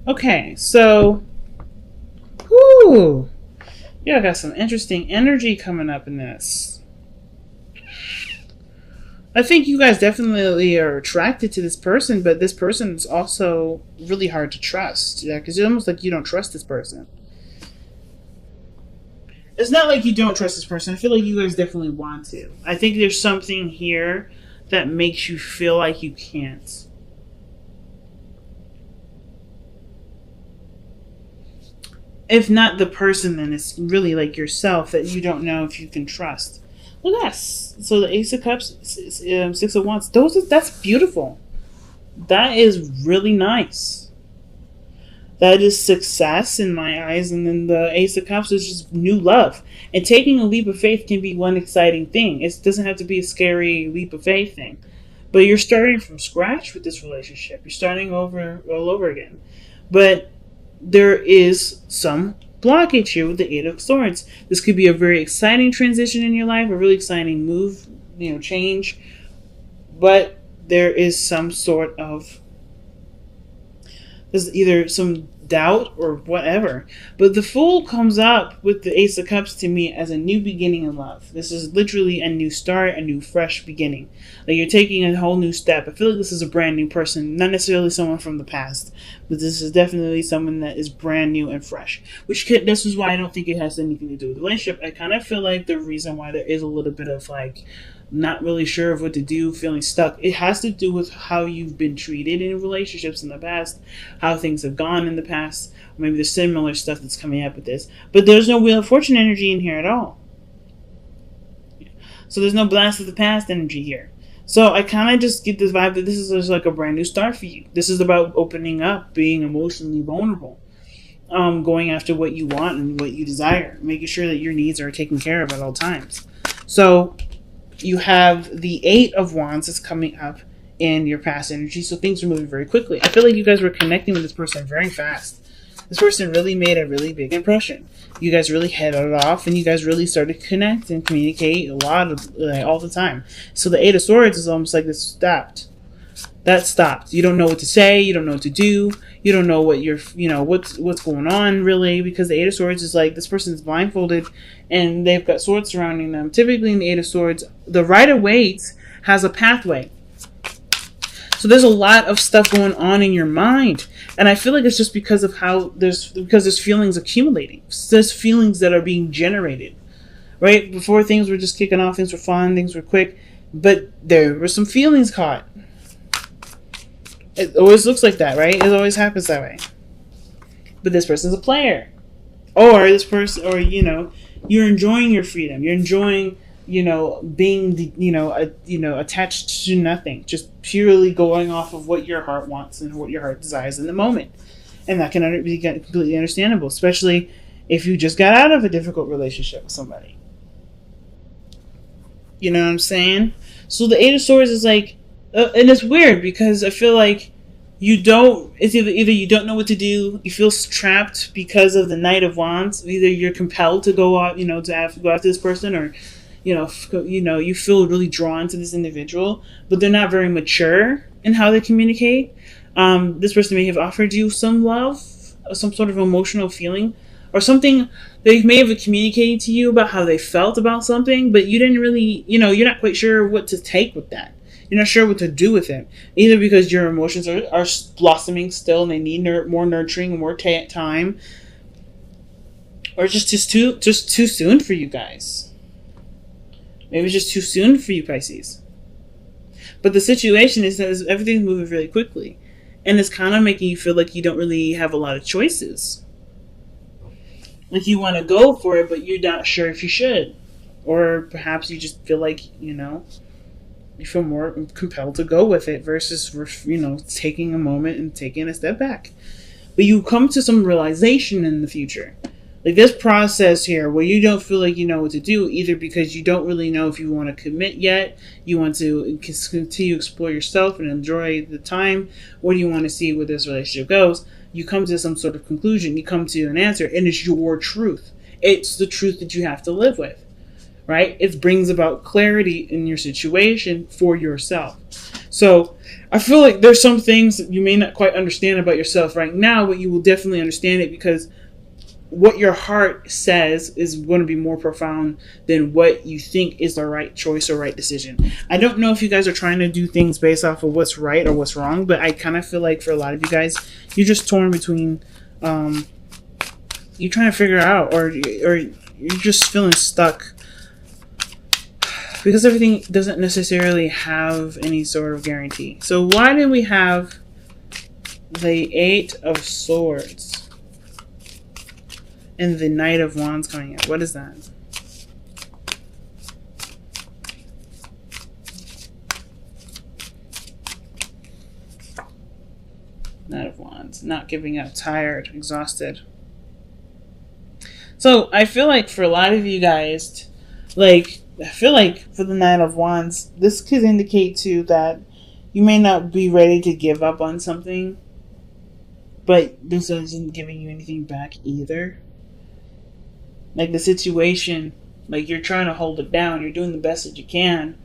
Okay, so, whoo, yeah, I got some interesting energy coming up in this. I think you guys definitely are attracted to this person, but this person is also really hard to trust. Yeah, because it's almost like you don't trust this person. It's not like you don't trust this person. I feel like you guys definitely want to. I think there's something here that makes you feel like you can't. If not the person, then it's really like yourself that you don't know if you can trust. Look at that. So the Ace of Cups, Six of Wands. That's beautiful. That is really nice. That is success in my eyes, and then the Ace of Cups is just new love. And taking a leap of faith can be one exciting thing. It doesn't have to be a scary leap of faith thing, but you're starting from scratch with this relationship. You're starting over all over again, but there is some blockage here with the Eight of Swords. This could be a very exciting transition in your life, a really exciting move, change, but there is some sort of, there's either some doubt or whatever. But the Fool comes up with the Ace of Cups to me as a new beginning in love. This is literally a new start, a new fresh beginning. Like you're taking a whole new step. I feel like this is a brand new person, not necessarily someone from the past, but this is definitely someone that is brand new and fresh. This is why I don't think it has anything to do with the relationship. I kind of feel like the reason why there is a little bit of like not really sure of what to do, feeling stuck, it has to do with how you've been treated in relationships in the past, how things have gone in the past. Or maybe there's similar stuff that's coming up with this, but there's no Wheel of Fortune energy in here at all. So there's no Blast of the Past energy here. So I kind of just get this vibe that this is just like a brand new start for you. This is about opening up, being emotionally vulnerable, going after what you want and what you desire, making sure that your needs are taken care of at all times. So you have the Eight of Wands is coming up in your past energy, so things are moving very quickly. I feel like you guys were connecting with this person very fast. This person really made a really big impression. You guys really hit it off, and you guys really started to connect and communicate a lot of, all the time. So the Eight of Swords is almost like this stopped. That stopped. You don't know what to say. You don't know what to do. You don't know what you're, what's going on really, because the Eight of Swords is like this person's blindfolded and they've got swords surrounding them. Typically in the Eight of Swords, the Rider-Waite has a pathway. So there's a lot of stuff going on in your mind. And I feel like it's just because of there's feelings accumulating. There's feelings that are being generated. Right? Before things were just kicking off, things were fun, things were quick, but there were some feelings caught. It always looks like that, right? It always happens that way. But this person's a player. Or this person, or, you're enjoying your freedom. You're enjoying, being, attached to nothing. Just purely going off of what your heart wants and what your heart desires in the moment. And that can be completely understandable, especially if you just got out of a difficult relationship with somebody. You know what I'm saying? So the Eight of Swords is like, and it's weird because I feel like it's either you don't know what to do, you feel trapped because of the Knight of Wands. Either you're compelled to go out, to have to go after this person, or you feel really drawn to this individual, but they're not very mature in how they communicate. This person may have offered you some love, some sort of emotional feeling, or something. They may have communicated to you about how they felt about something, but you didn't really, you're not quite sure what to take with that. You're not sure what to do with it. Either because your emotions are blossoming still and they need more nurturing and more time, or it's just too soon for you guys. Maybe it's just too soon for you, Pisces. But the situation is that everything's moving really quickly, and it's kind of making you feel like you don't really have a lot of choices. Like you want to go for it, but you're not sure if you should. Or perhaps you just feel like, you feel more compelled to go with it versus, taking a moment and taking a step back. But you come to some realization in the future. Like this process here where you don't feel like you know what to do, either because you don't really know if you want to commit yet, you want to continue to explore yourself and enjoy the time, or do you want to see where this relationship goes? You come to some sort of conclusion, you come to an answer, and it's your truth. It's the truth that you have to live with, right? It brings about clarity in your situation for yourself. So I feel like there's some things that you may not quite understand about yourself right now, but you will definitely understand it because what your heart says is going to be more profound than what you think is the right choice or right decision. I don't know if you guys are trying to do things based off of what's right or what's wrong, but I kind of feel like for a lot of you guys, you're just torn between, you're trying to figure out, or you're just feeling stuck because everything doesn't necessarily have any sort of guarantee. So why do we have the Eight of Swords and the Knight of Wands coming out? What is that? Knight of Wands. Not giving up. Tired. Exhausted. So I feel like for a lot of you guys, like, I feel like for the Knight of Wands, this could indicate too that you may not be ready to give up on something, but this isn't giving you anything back either. Like the situation, like you're trying to hold it down, you're doing the best that you can,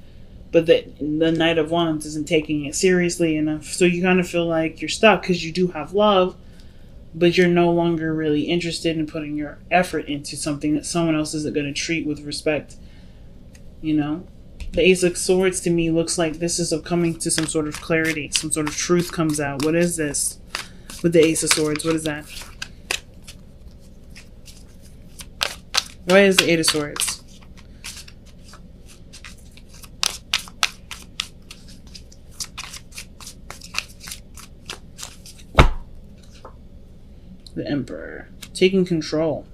but the Knight of Wands isn't taking it seriously enough. So you kind of feel like you're stuck because you do have love, but you're no longer really interested in putting your effort into something that someone else isn't going to treat with respect. You know? The Ace of Swords to me looks like this is coming to some sort of clarity. Some sort of truth comes out. What is this? With the Ace of Swords, what is that? Why is the Eight of Swords? The Emperor. Taking control.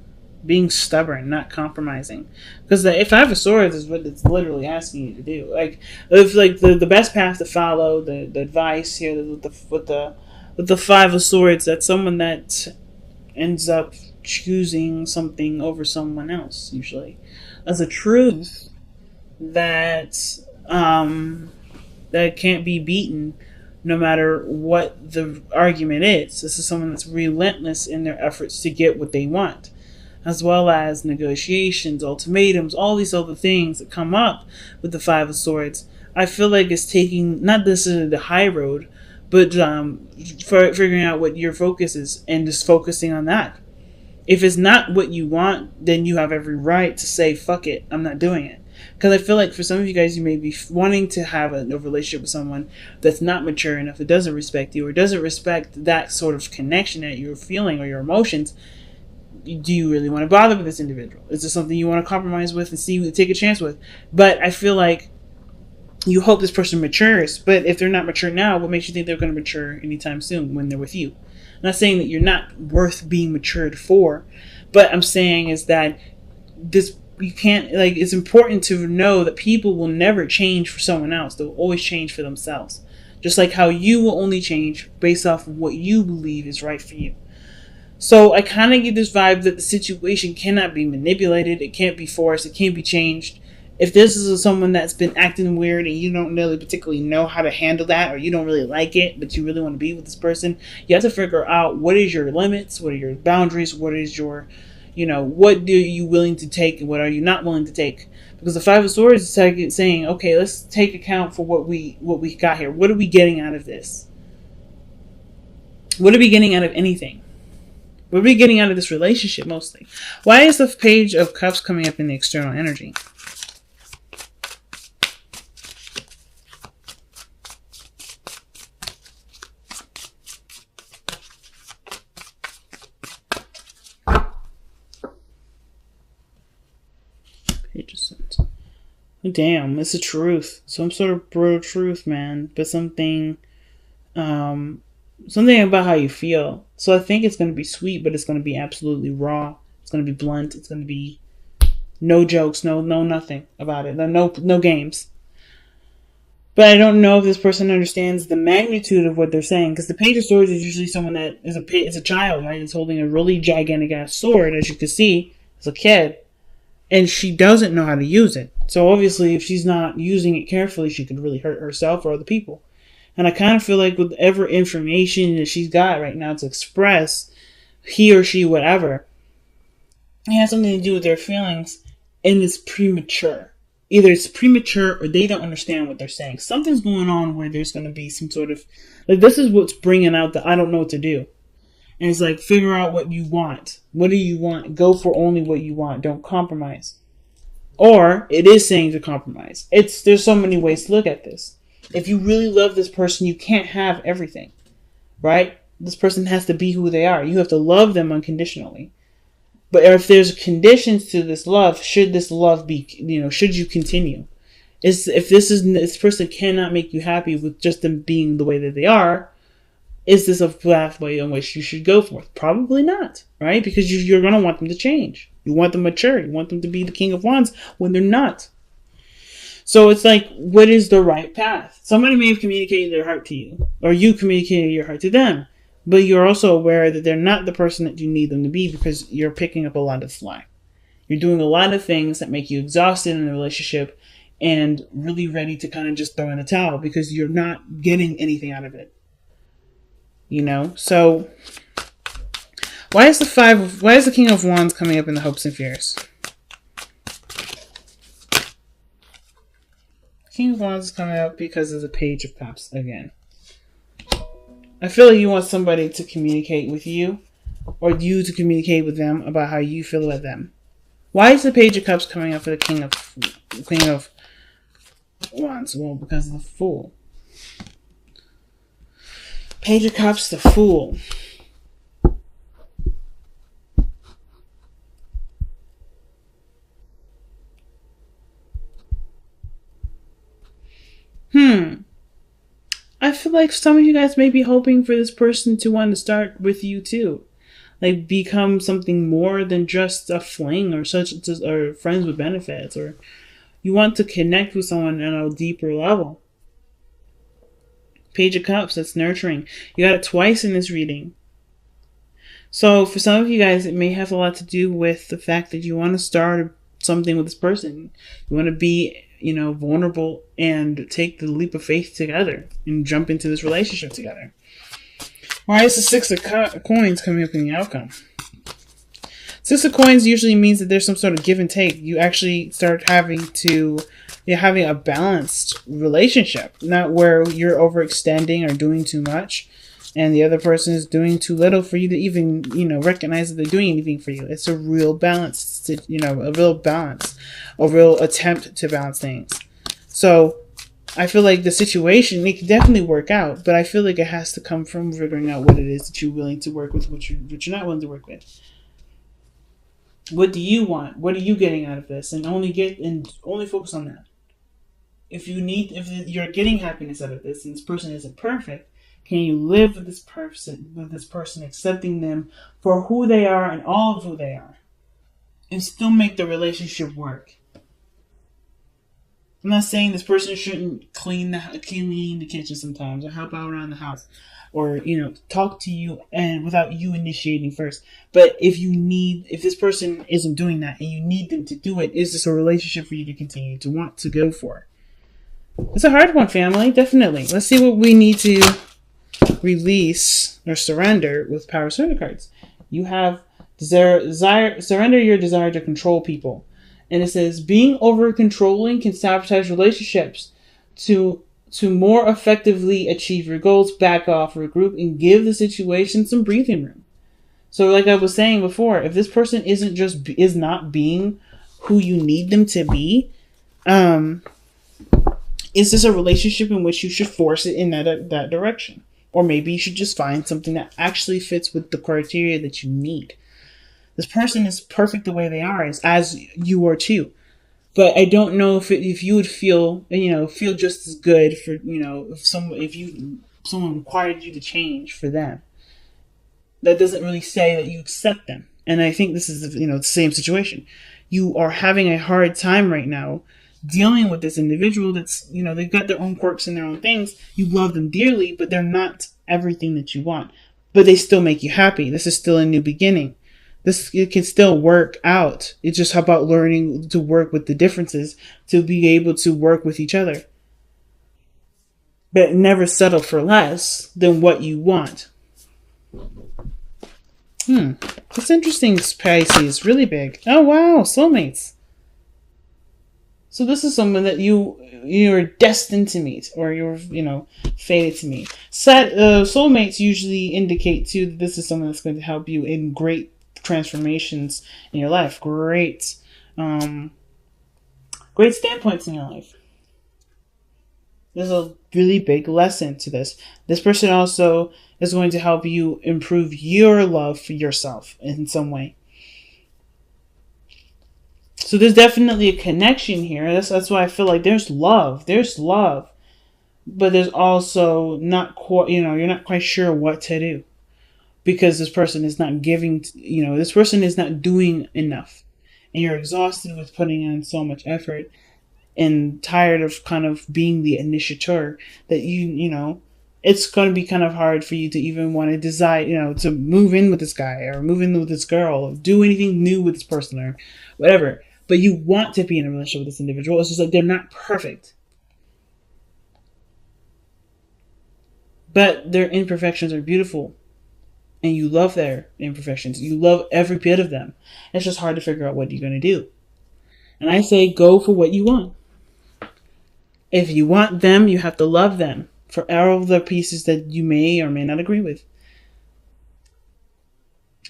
Being stubborn, not compromising. Because the Five of Swords is what it's literally asking you to do. Like, if like the best path to follow, the advice here with the Five of Swords, that's someone that ends up choosing something over someone else, usually. As a truth that that can't be beaten no matter what the argument is. This is someone that's relentless in their efforts to get what they want, as well as negotiations, ultimatums, all these other things that come up with the Five of Swords. I feel like it's taking not necessarily the high road, but for figuring out what your focus is and just focusing on that. If it's not what you want, then you have every right to say, fuck it, I'm not doing it. Because I feel like for some of you guys, you may be wanting to have a relationship with someone that's not mature enough, that doesn't respect you, or doesn't respect that sort of connection that you're feeling or your emotions. Do you really want to bother with this individual? Is this something you want to compromise with and see, take a chance with? But I feel like you hope this person matures, but if they're not mature now, what makes you think they're going to mature anytime soon when they're with you? I'm not saying that you're not worth being matured for, but I'm saying is that this, you can't, like, it's important to know that people will never change for someone else. They'll always change for themselves. Just like how you will only change based off of what you believe is right for you. So I kind of get this vibe that the situation cannot be manipulated. It can't be forced. It can't be changed. If this is someone that's been acting weird and you don't really particularly know how to handle that, or you don't really like it, but you really want to be with this person, you have to figure out what is your limits, what are your boundaries, what is your, what are you willing to take and what are you not willing to take? Because the Five of Swords is saying, okay, let's take account for what we got here. What are we getting out of this? What are we getting out of anything? What are we getting out of this relationship mostly? Why is the Page of Cups coming up in the external energy? Damn, it's the truth. Some sort of brutal truth, man. But something about how you feel. So I think it's going to be sweet, but it's going to be absolutely raw. It's going to be blunt. It's going to be no jokes, no nothing about it. No games. But I don't know if this person understands the magnitude of what they're saying, because the Page of Swords is usually someone that is a child, right? It's holding a really gigantic ass sword, as you can see, as a kid. And she doesn't know how to use it. So obviously, if she's not using it carefully, she could really hurt herself or other people. And I kind of feel like with whatever information that she's got right now to express, he or she, whatever, it has something to do with their feelings, and it's premature. either it's premature or they don't understand what they're saying. Something's going on where there's going to be some sort of, like, this is what's bringing out the I don't know what to do. And it's like, figure out what you want. What do you want? Go for only what you want. Don't compromise. Or it is saying to compromise. There's so many ways to look at this. If you really love this person, you can't have everything, right? This person has to be who they are. You have to love them unconditionally. But if there's conditions to this love, should this love be, should you continue? If this person cannot make you happy with just them being the way that they are, is this a pathway in which you should go for? Probably not, right? Because you're going to want them to change. You want them mature. You want them to be the King of Wands when they're not. So it's like, what is the right path? Somebody may have communicated their heart to you, or you communicated your heart to them, but you're also aware that they're not the person that you need them to be because you're picking up a lot of slack. You're doing a lot of things that make you exhausted in the relationship and really ready to kind of just throw in the towel because you're not getting anything out of it. So why is the King of Wands coming up in the hopes and fears? King of Wands is coming up because of the Page of Cups again. I feel like you want somebody to communicate with you, or you to communicate with them about how you feel about them. Why is the Page of Cups coming up for the King of Wands? Well, because of the Fool. Page of Cups, the Fool. I feel like some of you guys may be hoping for this person to want to start with you too. Like, become something more than just a fling or or friends with benefits, or you want to connect with someone on a deeper level. Page of Cups, that's nurturing. You got it twice in this reading. So for some of you guys, it may have a lot to do with the fact that you want to start something with this person. You want to be, vulnerable and take the leap of faith together and jump into this relationship together. Why is the Six of Coins coming up in the outcome? Six of Coins usually means that there's some sort of give and take. You actually start having a balanced relationship, not where you're overextending or doing too much and the other person is doing too little for you to even, recognize that they're doing anything for you. It's a real balance, a real attempt to balance things. So I feel like the situation, it can definitely work out, but I feel like it has to come from figuring out what it is that you're willing to work with, what you're not willing to work with. What do you want? What are you getting out of this? And only focus on that. If you're getting happiness out of this and this person isn't perfect, can you live with this person, accepting them for who they are and all of who they are, and still make the relationship work? I'm not saying this person shouldn't clean the kitchen sometimes, or help out around the house, or talk to you and without you initiating first. But if this person isn't doing that and you need them to do it, is this a relationship for you to continue to want to go for? It's a hard one, family, definitely. Let's see what we need to release or surrender with Power Surrender cards. You have surrender your desire to control people. And it says, being over controlling can sabotage relationships. To more effectively achieve your goals, back off, regroup, and give the situation some breathing room. So like I was saying before, if this person is not being who you need them to be, is this a relationship in which you should force it in that direction? Or maybe you should just find something that actually fits with the criteria that you need. This person is perfect the way they are, as you are too. But I don't know if you would feel just as good for, if someone required you to change for them. That doesn't really say that you accept them. And I think this is, the same situation. You are having a hard time right now dealing with this individual that's, they've got their own quirks and their own things. You love them dearly, but they're not everything that you want. But they still make you happy. This is still a new beginning. It can still work out. It's just about learning to work with the differences to be able to work with each other. But never settle for less than what you want. It's interesting, Pisces. Really big. Oh, wow. Soulmates. So this is someone that you're destined to meet, or you're fated to meet. Soulmates usually indicate too that this is someone that's going to help you in great transformations in your life. Great standpoints in your life. There's a really big lesson to this. This person also is going to help you improve your love for yourself in some way. So there's definitely a connection here. That's why I feel like there's love. There's love. But there's also not quite, you're not quite sure what to do. Because this person is not giving, this person is not doing enough. And you're exhausted with putting in so much effort and tired of kind of being the initiator that it's going to be kind of hard for you to even want to decide, to move in with this guy or move in with this girl or do anything new with this person or whatever. But you want to be in a relationship with this individual. It's just like they're not perfect. But their imperfections are beautiful. And you love their imperfections. You love every bit of them. It's just hard to figure out what you're going to do. And I say go for what you want. If you want them, you have to love them for all of the pieces that you may or may not agree with.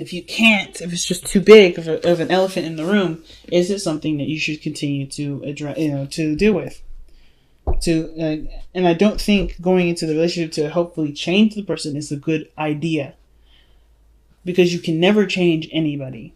If you can't, if it's just too big of an elephant in the room, is it something that you should continue to address, to deal with? And I don't think going into the relationship to hopefully change the person is a good idea. Because you can never change anybody.